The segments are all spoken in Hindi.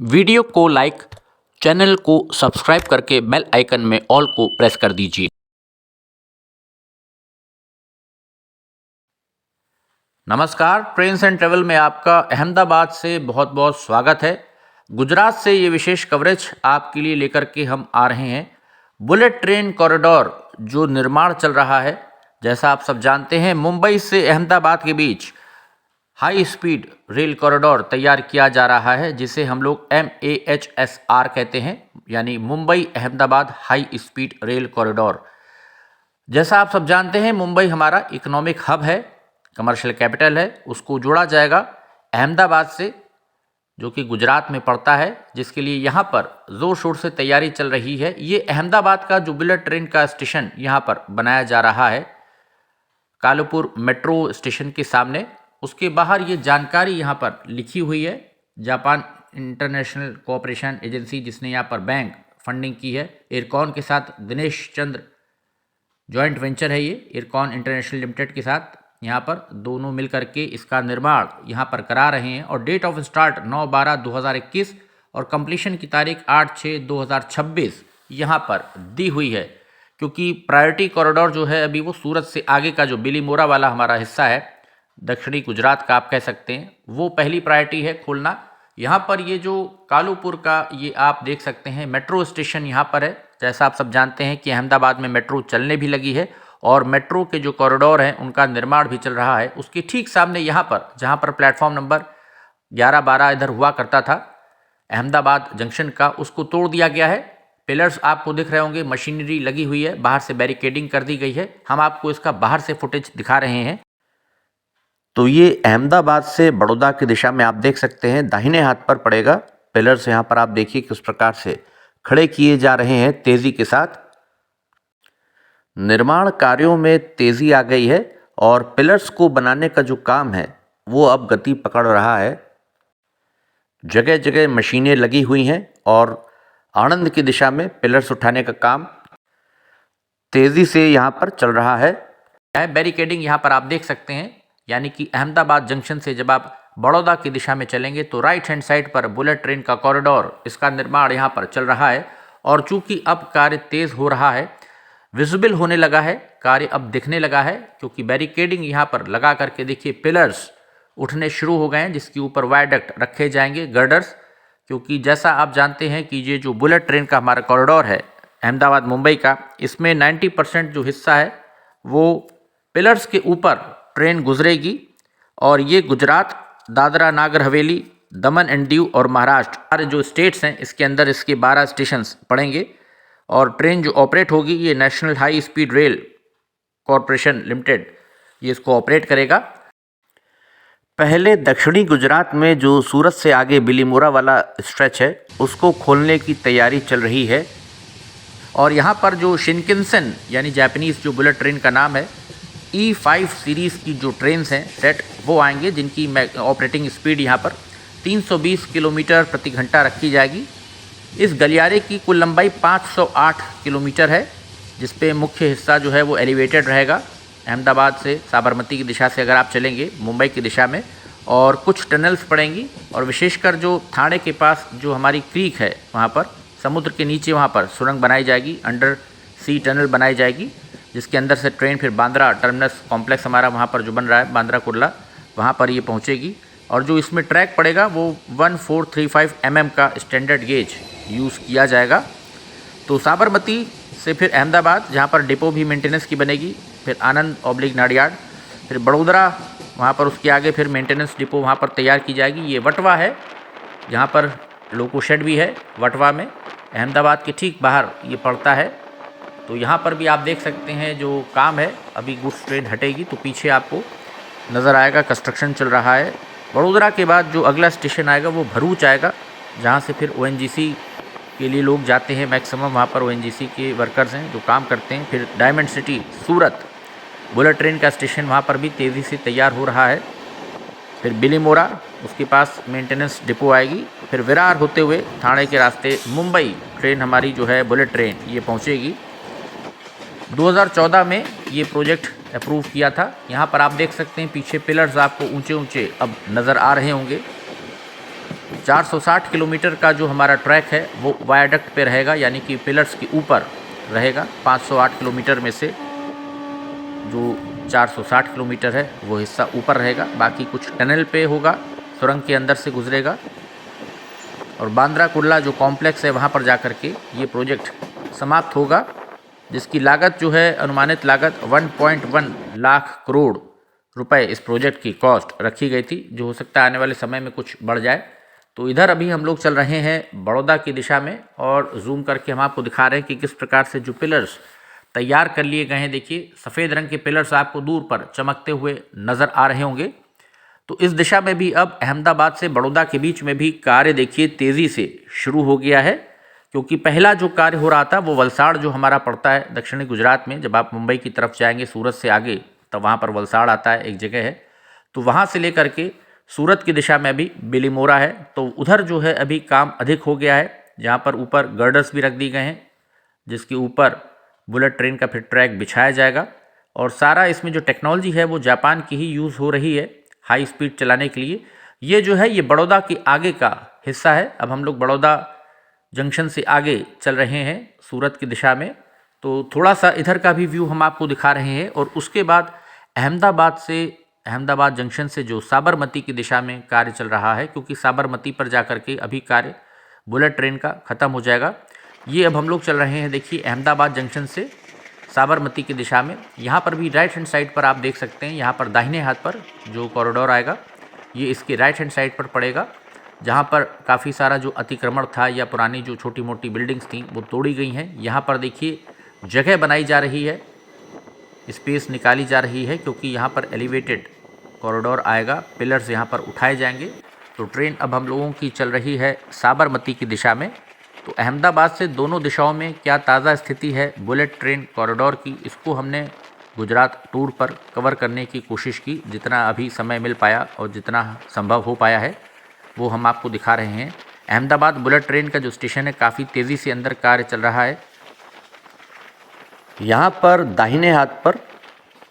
वीडियो को लाइक, चैनल को सब्सक्राइब करके बेल आइकन में ऑल को प्रेस कर दीजिए। नमस्कार, ट्रेन्स एंड ट्रेवल में आपका अहमदाबाद से बहुत बहुत स्वागत है। गुजरात से ये विशेष कवरेज आपके लिए लेकर के हम आ रहे हैं। बुलेट ट्रेन कॉरिडोर जो निर्माण चल रहा है, जैसा आप सब जानते हैं, मुंबई से अहमदाबाद के बीच हाई स्पीड रेल कॉरिडोर तैयार किया जा रहा है, जिसे हम लोग MAHSR कहते हैं, यानी Mumbai Ahmedabad high speed rail corridor. जैसा आप सब जानते हैं, मुंबई हमारा इकोनॉमिक हब है, कमर्शियल कैपिटल है। उसको जोड़ा जाएगा अहमदाबाद से, जो कि गुजरात में पड़ता है, जिसके लिए यहाँ पर ज़ोर शोर से तैयारी चल रही है। ये अहमदाबाद का जो बुलेट ट्रेन का स्टेशन यहाँ पर बनाया जा रहा है, कालूपुर मेट्रो स्टेशन के सामने। उसके बाहर ये जानकारी यहाँ पर लिखी हुई है। जापान इंटरनेशनल कोऑपरेशन एजेंसी, जिसने यहाँ पर बैंक फंडिंग की है, इरकॉन के साथ दिनेश चंद्र जॉइंट वेंचर है, ये इरकॉन इंटरनेशनल लिमिटेड के साथ यहाँ पर दोनों मिल करके इसका निर्माण यहाँ पर करा रहे हैं। और डेट ऑफ स्टार्ट 9/12/2021 और कंप्लीशन की तारीख 8/6/2026 यहाँ पर दी हुई है। क्योंकि प्रायोरिटी कॉरिडोर जो है अभी वो सूरत से आगे का जो बिलीमोरा वाला हमारा हिस्सा है, दक्षिणी गुजरात का आप कह सकते हैं, वो पहली प्रायोरिटी है खोलना। यहाँ पर ये जो कालूपुर का ये आप देख सकते हैं मेट्रो स्टेशन यहाँ पर है। जैसा आप सब जानते हैं कि अहमदाबाद में मेट्रो चलने भी लगी है और मेट्रो के जो कॉरिडोर हैं उनका निर्माण भी चल रहा है। उसके ठीक सामने यहाँ पर, जहाँ पर प्लेटफॉर्म नंबर 11-12 इधर हुआ करता था अहमदाबाद जंक्शन का, उसको तोड़ दिया गया है। पिलर्स आपको दिख रहे होंगे, मशीनरी लगी हुई है, बाहर से बैरिकेडिंग कर दी गई है। हम आपको इसका बाहर से फुटेज दिखा रहे हैं। तो ये अहमदाबाद से बड़ौदा की दिशा में आप देख सकते हैं, दाहिने हाथ पर पड़ेगा। पिलर्स यहाँ पर आप देखिए किस प्रकार से खड़े किए जा रहे हैं तेज़ी के साथ। निर्माण कार्यों में तेज़ी आ गई है और पिलर्स को बनाने का जो काम है वो अब गति पकड़ रहा है। जगह जगह मशीनें लगी हुई हैं और आणंद की दिशा में पिलर्स उठाने का काम तेज़ी से यहाँ पर चल रहा है। बैरिकेडिंग यहाँ पर आप देख सकते हैं, यानी कि अहमदाबाद जंक्शन से जब आप बड़ौदा की दिशा में चलेंगे तो राइट हैंड साइड पर बुलेट ट्रेन का कॉरिडोर, इसका निर्माण यहाँ पर चल रहा है। और चूंकि अब कार्य तेज़ हो रहा है, विजिबल होने लगा है, कार्य अब दिखने लगा है, क्योंकि बैरिकेडिंग यहाँ पर लगा करके देखिए पिलर्स उठने शुरू हो गए हैं, जिसके ऊपर वायडक्ट रखे जाएंगे, गर्डर्स। क्योंकि जैसा आप जानते हैं कि ये जो बुलेट ट्रेन का हमारा कॉरिडोर है अहमदाबाद मुंबई का, इसमें 90% जो हिस्सा है वो पिलर्स के ऊपर ट्रेन गुजरेगी। और ये गुजरात, दादरा नागर हवेली, दमन एंड दीव और महाराष्ट्र सारे जो स्टेट्स हैं, इसके अंदर इसके 12 स्टेशंस पड़ेंगे। और ट्रेन जो ऑपरेट होगी ये national high speed rail corporation limited ये इसको ऑपरेट करेगा। पहले दक्षिणी गुजरात में जो सूरत से आगे बिलीमोरा वाला स्ट्रेच है उसको खोलने की तैयारी चल रही है। और यहाँ पर जो शिनकिंसन यानी जापानीज़ जो बुलेट ट्रेन का नाम है, E5 सीरीज़ की जो ट्रेन्स हैं सेट, वो आएंगे, जिनकी ऑपरेटिंग स्पीड यहाँ पर 320 किलोमीटर प्रति घंटा रखी जाएगी। इस गलियारे की कुल लंबाई 508 किलोमीटर है, जिसपे मुख्य हिस्सा जो है वो एलिवेटेड रहेगा। अहमदाबाद से साबरमती की दिशा से अगर आप चलेंगे मुंबई की दिशा में, और कुछ टनल्स पड़ेंगी। और विशेषकर जो थाने के पास जो हमारी क्रीक है, वहाँ पर समुद्र के नीचे वहाँ पर सुरंग बनाई जाएगी, अंडर सी टनल बनाई जाएगी, जिसके अंदर से ट्रेन फिर बांद्रा टर्मिनस कॉम्प्लेक्स हमारा वहाँ पर जो बन रहा है, बांद्रा कुर्ला, वहाँ पर ये पहुँचेगी। और जो इसमें ट्रैक पड़ेगा वो 1435 mm का स्टैंडर्ड गेज यूज़ किया जाएगा। तो साबरमती से फिर अहमदाबाद, जहाँ पर डिपो भी मेंटेनेंस की बनेगी, फिर आनंद ऑब्लिक नाडियाड, फिर बड़ोदरा, वहाँ पर उसके आगे फिर मेंटेनेंस डिपो वहाँ पर तैयार की जाएगी। ये वटवा है, जहाँ पर लोको शेड भी है वटवा में, अहमदाबाद के ठीक बाहर ये पड़ता है। तो यहाँ पर भी आप देख सकते हैं जो काम है, अभी गुड्स ट्रेन हटेगी तो पीछे आपको नज़र आएगा कंस्ट्रक्शन चल रहा है। बड़ोदरा के बाद जो अगला स्टेशन आएगा वो भरूच आएगा, जहाँ से फिर ONGC के लिए लोग जाते हैं मैक्सिमम, वहाँ पर ONGC के वर्कर्स हैं जो काम करते हैं। फिर डायमंड सिटी सूरत बुलेट ट्रेन का स्टेशन वहाँ पर भी तेज़ी से तैयार हो रहा है। फिर बिलीमोरा, उसके पास मेंटेनेंस डिपो आएगी। फिर विरार होते हुए थाने के रास्ते मुंबई ट्रेन हमारी जो है बुलेट ट्रेन ये पहुँचेगी। 2014 में ये प्रोजेक्ट अप्रूव किया था। यहाँ पर आप देख सकते हैं पीछे पिलर्स आपको ऊंचे ऊंचे अब नज़र आ रहे होंगे। 460 किलोमीटर का जो हमारा ट्रैक है वो वायाडक्ट पे रहेगा, यानी कि पिलर्स के ऊपर रहेगा। 508 किलोमीटर में से जो 460 किलोमीटर है वो हिस्सा ऊपर रहेगा, बाकी कुछ टनल पे होगा, सुरंग के अंदर से गुजरेगा। और बांद्रा कुर्ला जो कॉम्प्लेक्स है वहाँ पर जा कर के ये प्रोजेक्ट समाप्त होगा, जिसकी लागत जो है अनुमानित लागत 1.1 लाख करोड़ रुपए इस प्रोजेक्ट की कॉस्ट रखी गई थी, जो हो सकता है आने वाले समय में कुछ बढ़ जाए। तो इधर अभी हम लोग चल रहे हैं बड़ौदा की दिशा में और जूम करके हम आपको दिखा रहे हैं कि किस प्रकार से जो पिलर्स तैयार कर लिए गए हैं। देखिए सफ़ेद रंग के पिलर्स आपको दूर पर चमकते हुए नज़र आ रहे होंगे। तो इस दिशा में भी अब अहमदाबाद से बड़ौदा के बीच में भी कार्य देखिए तेज़ी से शुरू हो गया है, क्योंकि पहला जो कार्य हो रहा था वो वलसाड़ जो हमारा पड़ता है दक्षिणी गुजरात में। जब आप मुंबई की तरफ जाएंगे सूरत से आगे तब वहाँ पर वलसाड़ आता है, एक जगह है, तो वहाँ से लेकर के सूरत की दिशा में भी बिलीमोरा है। तो उधर जो है अभी काम अधिक हो गया है, जहाँ पर ऊपर गर्डर्स भी रख दिए गए हैं, जिसके ऊपर बुलेट ट्रेन का फिर ट्रैक बिछाया जाएगा। और सारा इसमें जो टेक्नोलॉजी है वो जापान की ही यूज़ हो रही है हाई स्पीड चलाने के लिए। ये जो है ये बड़ौदा के आगे का हिस्सा है। अब हम लोग बड़ौदा जंक्शन से आगे चल रहे हैं सूरत की दिशा में, तो थोड़ा सा इधर का भी व्यू हम आपको दिखा रहे हैं। और उसके बाद अहमदाबाद जंक्शन से जो साबरमती की दिशा में कार्य चल रहा है, क्योंकि साबरमती पर जा कर के अभी कार्य बुलेट ट्रेन का ख़त्म हो जाएगा। ये अब हम लोग चल रहे हैं देखिए अहमदाबाद जंक्शन से साबरमती की दिशा में। यहाँ पर भी राइट हैंड साइड पर आप देख सकते हैं, यहाँ पर दाहिने हाथ पर जो कॉरिडोर आएगा ये इसके राइट हैंड साइड पर पड़ेगा, जहाँ पर काफ़ी सारा जो अतिक्रमण था या पुरानी जो छोटी मोटी बिल्डिंग्स थी वो तोड़ी गई हैं। यहाँ पर देखिए जगह बनाई जा रही है, स्पेस निकाली जा रही है, क्योंकि यहाँ पर एलिवेटेड कॉरिडोर आएगा, पिलर्स यहाँ पर उठाए जाएंगे। तो ट्रेन अब हम लोगों की चल रही है साबरमती की दिशा में। तो अहमदाबाद से दोनों दिशाओं में क्या ताज़ा स्थिति है बुलेट ट्रेन कॉरिडोर की, इसको हमने गुजरात टूर पर कवर करने की कोशिश की, जितना अभी समय मिल पाया और जितना संभव हो पाया है वो हम आपको दिखा रहे हैं। अहमदाबाद बुलेट ट्रेन का जो स्टेशन है काफ़ी तेज़ी से अंदर कार्य चल रहा है। यहाँ पर दाहिने हाथ पर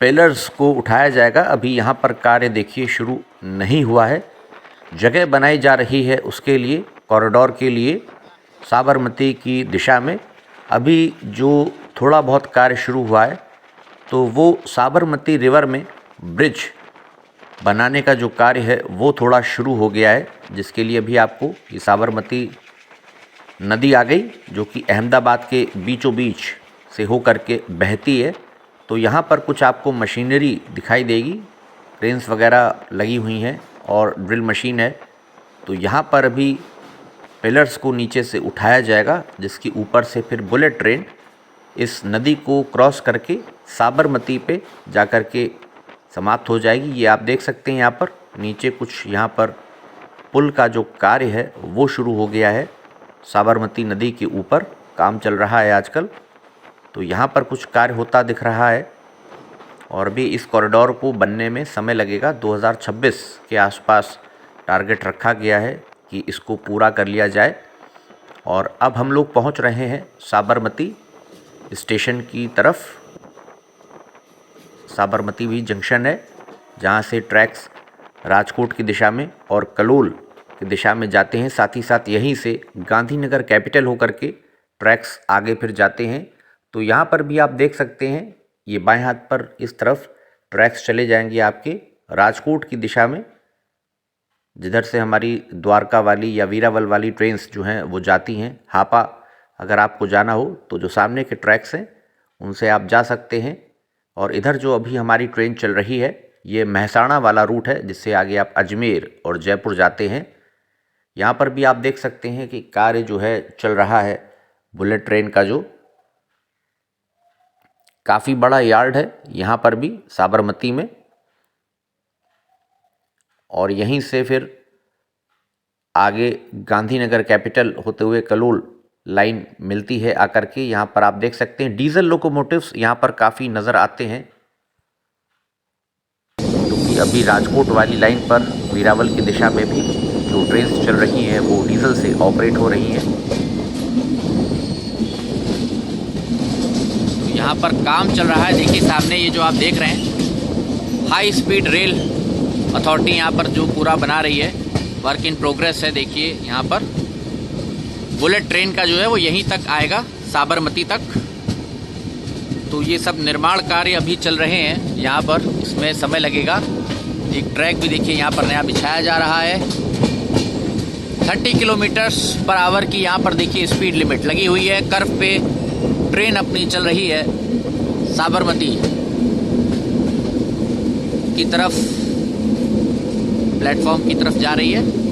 पिलर्स को उठाया जाएगा। अभी यहाँ पर कार्य देखिए शुरू नहीं हुआ है, जगह बनाई जा रही है उसके लिए, कॉरिडोर के लिए साबरमती की दिशा में। अभी जो थोड़ा बहुत कार्य शुरू हुआ है तो वो साबरमती रिवर में ब्रिज बनाने का जो कार्य है वो थोड़ा शुरू हो गया है, जिसके लिए भी आपको ये साबरमती नदी आ गई जो कि अहमदाबाद के बीचों बीच से हो कर के बहती है। तो यहाँ पर कुछ आपको मशीनरी दिखाई देगी, क्रेन्स वगैरह लगी हुई हैं और ड्रिल मशीन है। तो यहाँ पर अभी पिलर्स को नीचे से उठाया जाएगा, जिसके ऊपर से फिर बुलेट ट्रेन इस नदी को क्रॉस करके साबरमती पे जा कर के समाप्त हो जाएगी। ये आप देख सकते हैं यहाँ पर नीचे कुछ यहाँ पर पुल का जो कार्य है वो शुरू हो गया है। साबरमती नदी के ऊपर काम चल रहा है आजकल, तो यहाँ पर कुछ कार्य होता दिख रहा है। और भी इस कॉरिडोर को बनने में समय लगेगा, 2026 के आसपास टारगेट रखा गया है कि इसको पूरा कर लिया जाए। और अब हम लोग पहुँच रहे हैं साबरमती स्टेशन की तरफ। साबरमती भी जंक्शन है जहाँ से ट्रैक्स राजकोट की दिशा में और कलोल की दिशा में जाते हैं। साथ ही साथ यहीं से गांधीनगर कैपिटल होकर के ट्रैक्स आगे फिर जाते हैं। तो यहाँ पर भी आप देख सकते हैं ये बाएं हाथ पर इस तरफ ट्रैक्स चले जाएंगे आपके राजकोट की दिशा में, जिधर से हमारी द्वारका वाली या वीरावल वाली ट्रेन्स जो हैं वो जाती हैं। हापा अगर आपको जाना हो तो जो सामने के ट्रैक्स हैं उनसे आप जा सकते हैं। और इधर जो अभी हमारी ट्रेन चल रही है ये महसाणा वाला रूट है, जिससे आगे आप अजमेर और जयपुर जाते हैं। यहाँ पर भी आप देख सकते हैं कि कार्य जो है चल रहा है बुलेट ट्रेन का, जो काफ़ी बड़ा यार्ड है यहाँ पर भी साबरमती में। और यहीं से फिर आगे गांधीनगर कैपिटल होते हुए कलोल लाइन मिलती है आकर के। यहाँ पर आप देख सकते हैं डीजल लोकोमोटिव्स यहाँ पर काफ़ी नज़र आते हैं, क्योंकि अभी राजकोट वाली लाइन पर वीरावल की दिशा में भी जो ट्रेन्स चल रही हैं वो डीजल से ऑपरेट हो रही हैं। तो यहाँ पर काम चल रहा है। देखिए सामने ये जो आप देख रहे हैं हाई स्पीड रेल अथॉरिटी यहाँ पर जो पूरा बना रही है, वर्क इन प्रोग्रेस है। देखिए यहाँ पर बुलेट ट्रेन का जो है वो यहीं तक आएगा, साबरमती तक। तो ये सब निर्माण कार्य अभी चल रहे हैं यहाँ पर, इसमें समय लगेगा। एक ट्रैक भी देखिए यहाँ पर नया बिछाया जा रहा है। 30 किलोमीटर्स पर आवर की यहाँ पर देखिए स्पीड लिमिट लगी हुई है। कर्व पे ट्रेन अपनी चल रही है, साबरमती की तरफ, प्लेटफॉर्म की तरफ जा रही है।